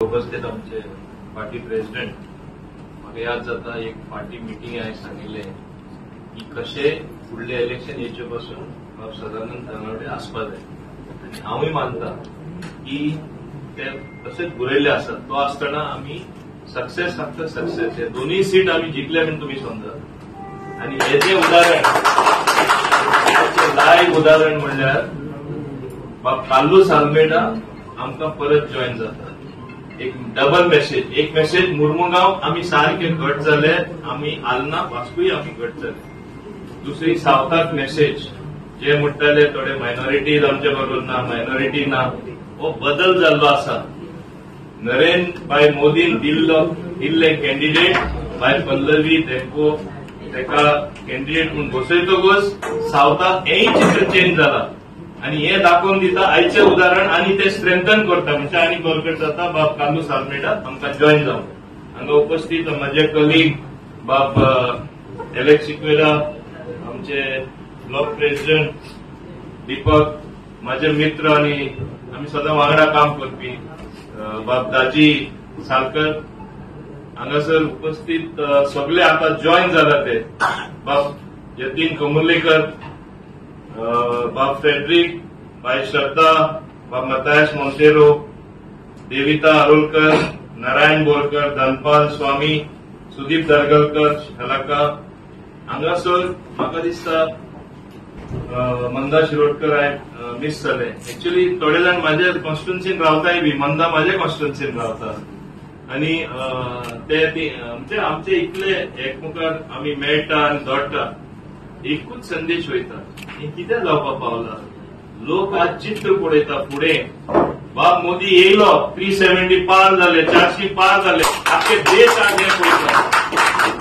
उपस्थित आमचे party president म्हाका याद जाता एक पार्टी मिटींग हांवें सांगिल्लें की कशे फुडले इलेक्शन येवचे पासून बाब सदानंद तानावडे आसपा जाय आनी हांवूय मानता की ते तशेंच बरयल्ले आसात तो आसतना आमी सक्सेस आफ्टर सक्सेस हे दोनूय सीट आमी जिखले म्हण तुमी समजा आनी हेचे उदाहरण लायव्ह उदाहरण म्हणल्यार बाब कार्लोस आल्मेडा आमकां परत जॉइन जाता एक डबल मेसेज एक मेसेज मुर्मुगांव आमी सारखे घट जाले आमी आलना वास्कोय आमी घट जाले दुसरी सावथाक मेसेज जे म्हणटाले थोडे मायनॉरिटीज आमचे बरोबर ना मायनॉरिटी ना हो बदल जाल्लो आसा नरेंद्र भाई मोदीन दिल्ले कॅन्डिडेट भाई पल्लवी धेको तेका कॅन्डिडेट म्हणून बसयतकच सावथाक हेय चित्र चेंज जाला आणि हे दाखोवन दिता आयचे उदाहरण आणि ते स्ट्रेंथन करता म्हणजे आनी बळकट जाता बाब कार्लोस आल्मेडा आमकां जॉइन जावन हांगा उपस्थित म्हजे कलीग बाब एलेक्स सिक्वेरा आमचे ब्लॉक प्रेसिडेंट दीपक माझे मित्र आणि आम्ही सदां वांगडा काम करपी बाब दाजी सालकर हांगासर उपस्थित सगळे आता जॉइन जाला ते बाब यतीन कमुर्लेकर बाब फ्रेडरिक भाई श्रद्धा बाब मतायस मोंटेरो देविता अरोलकर नारायण बोरकर धनपाल स्वामी सुदीप दरगलकर हलाका हांगासर म्हाका दिसता मंदा शिरोडकर हांवें मिस जाले एक्चुअली थोडे जाण माझ्या कॉन्स्टिट्युन्सीन रावताय बी मंदा माझ्या कॉन्स्टिट्युन्सीन रावता आणि ते म्हणजे आमचे इतले एकमुखार आमी मेळटा आनी जोडटा एकूच संदेश वयता हे कितें जावपाक पावला लोक आज चित्र पळयता फुडें बाब मोदी येयलो 370 पार जाले 400 पार जाले आख्खे देश आज हे पळयता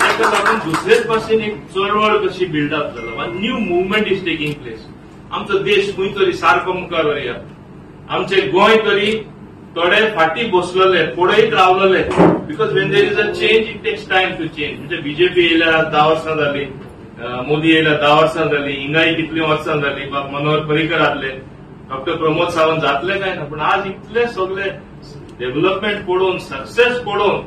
ताका लागून दुसरेच भाशेन एक चळवळ कशी बिल्डअप जाला one new movement is taking place आमचो देश खंय तरी सारको मुखार व्हरया आमचे गोंय तरी थोडे फाटी बसलेले पळयत रावलेले because when there is a change it takes time to change म्हणजे बीजेपी येयल्या 10 वर्सां जाली मोदी येयल्या 10 वर्सां जाली हिंगाय कितली वर्सां जाली बाब मनोहर पर्रीकर आसले डॉक्टर प्रमोद सावंत जातले काय ना पण आज इतले सगळे डेव्हलपमेंट पळोवन सक्सेस पळोवन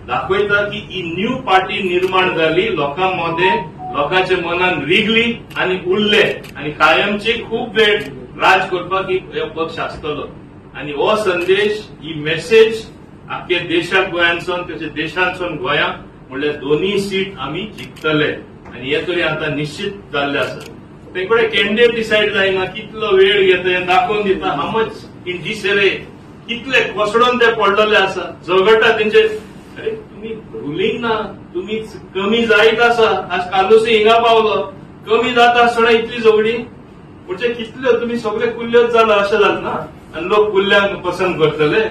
दाखयता की ही न्यू पार्टी निर्माण जाली लोकांमध्ये लोकांच्या मनान रिगली आणि उरले आणि कायमची खूप वेळ राज करपाक एक पक्ष आसतलो आणि हो संदेश ही मेसेज आख्खे देशाक गोंयांसून तशें देशांसून गोंयांक म्हणल्यार दोनूय सीट आमी जिखतले आणि हे तरी आता निश्चित जाल्ले आसा ते कडेन कॅन्डिडेट डिसायड जायना कितलो वेळ घेता हे दाखोवन दिता how much in this array कितले कोसडून ते पडलेले आसा झगडटा तेंचे अरे तुम्ही रुलींग ना तुम्ही कमी जायत आसा आज कार्लोसी हिंगा पावलो कमी जाता आसतना इतली झगडी म्हणजे कितल्यो तुम्ही सगळे कुल्ल्योच जाला अशें जाता ना आणि लोक कुल्ल्यांक पसंत करतले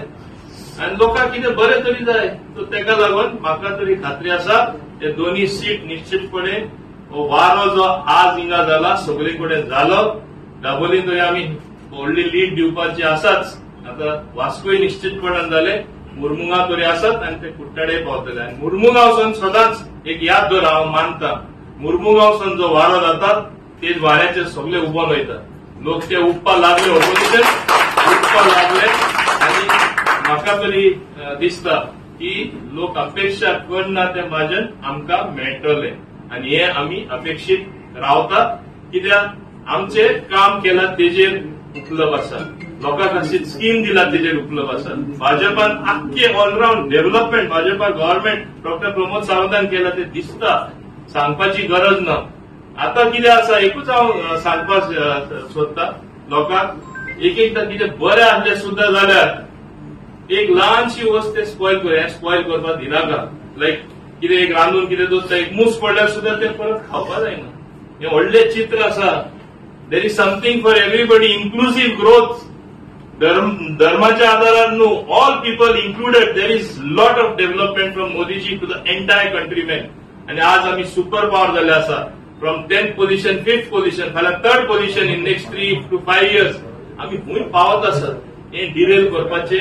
आणि लोकांक कितें बरें तरी जाय सो तेका लागून म्हाका तरी खात्री आसा ते दोन्ही सीट निश्चितपणे हो वारो जो आज हिंगा जाला सगळे कडेन जालो दाबोली तरी आमी व्हडली लीड दिवपाची आसाच आता वास्कोय निश्चितपणान जाले मुर्मुगांव तरी आसात आणि ते कुट्टाडे पावतले आणि मुर्मुगांवसून सदांच एक याद दवर हांव मानता मुर्मुगांवसून जो वारो जाता तेच वाऱ्याचे सगळे उबोन वयता लोक ते उपा लागले ऑपोजिशन उपा लागले आणि म्हाका तरी दिसता की लोक अपेक्षा करना ते माजन आमकां मेळटले आणि हे आमी अपेक्षीत रावता कित्याक आमचे काम केला तेजेर उपलब्ध आसा लोकांक अशी स्कीम दिला तेजेर उपलब्ध आसा भाजपान आख्खे all round development Bhajpa government doctor Pramod सावंतान केला ते दिसता सांगपाची गरज ना आता कितें आसा एकूच हांव सांगपाक सोदता लोकांक एकदा कितें बरें आसलें सुद्धा जाल्यार एक ल्हानशी वस्त ते स्पॉयल करपाक दिनाका लायक कितें एक रांदून कितें दोसता एक मूस पडल्यार सुद्धा ते परत खावपाक जायना हे व्हडलें चित्र आसा there is something for everybody inclusive growth धर्माच्या आधारार न्हू all people included there is lot of development from Modiji to the entire countryman आणि आज आमी सुपर पॉवर जाले आसा from 10th position 5th position फाल्यां 3rd position in next 3 to 5 years आमी खूंय पावत आसात हे डिरेल करपाचे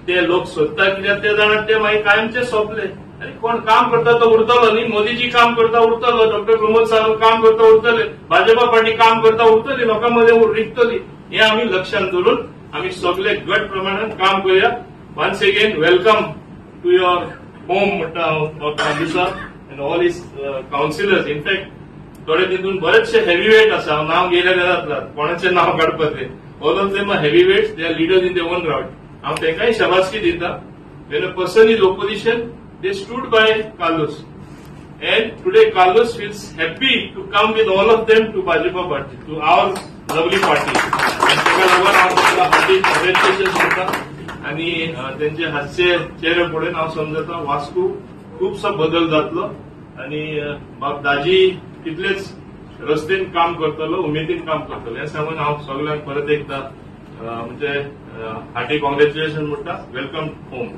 ते लोक सोदता कित्याक ते जाणात ते मागीर कायमचे सोंपले अरे कोण काम करता तो उरतलो न्ही मोदीजी काम करता उरतलो डॉक्टर प्रमोद सावंत काम करता उरतले भाजपा पार्टी काम करता उरतली लोकांमध्ये रिगतली हे आमी लक्षात दवरून आमी सगळे गट प्रमाणात काम करूया once again welcome to your home of Kallusa and all his councillors. In fact, थोडे तिथून बरेचसे हेवीवेट असा नाव गेल्या घरातला कोणाचे नाव काढपाचे all of them are heavyweights. They are leaders in their own route. हांव तांकांय शाबासकी दिता. When a person is opposition, they stood by Carlos. And today Carlos feels happy to come with all of them to Bhajpa party, to our lovely party. And त्याला लागून हांव तुमकां हार्दिक congratulations करता. आणि त्यांचे हास्य चेहरे पळोवन हांव समजता वास्को खूपसा बदल जातलो आणि बाब दाजी तितलेच रस्त्यान काम करतलो, उमेदीन काम करतलो. हे सांगून हांव सगळ्यांक परत एकदा म्हणजे हार्टी कॉंग्रॅच्युलेशन म्हणटा. Welcome home.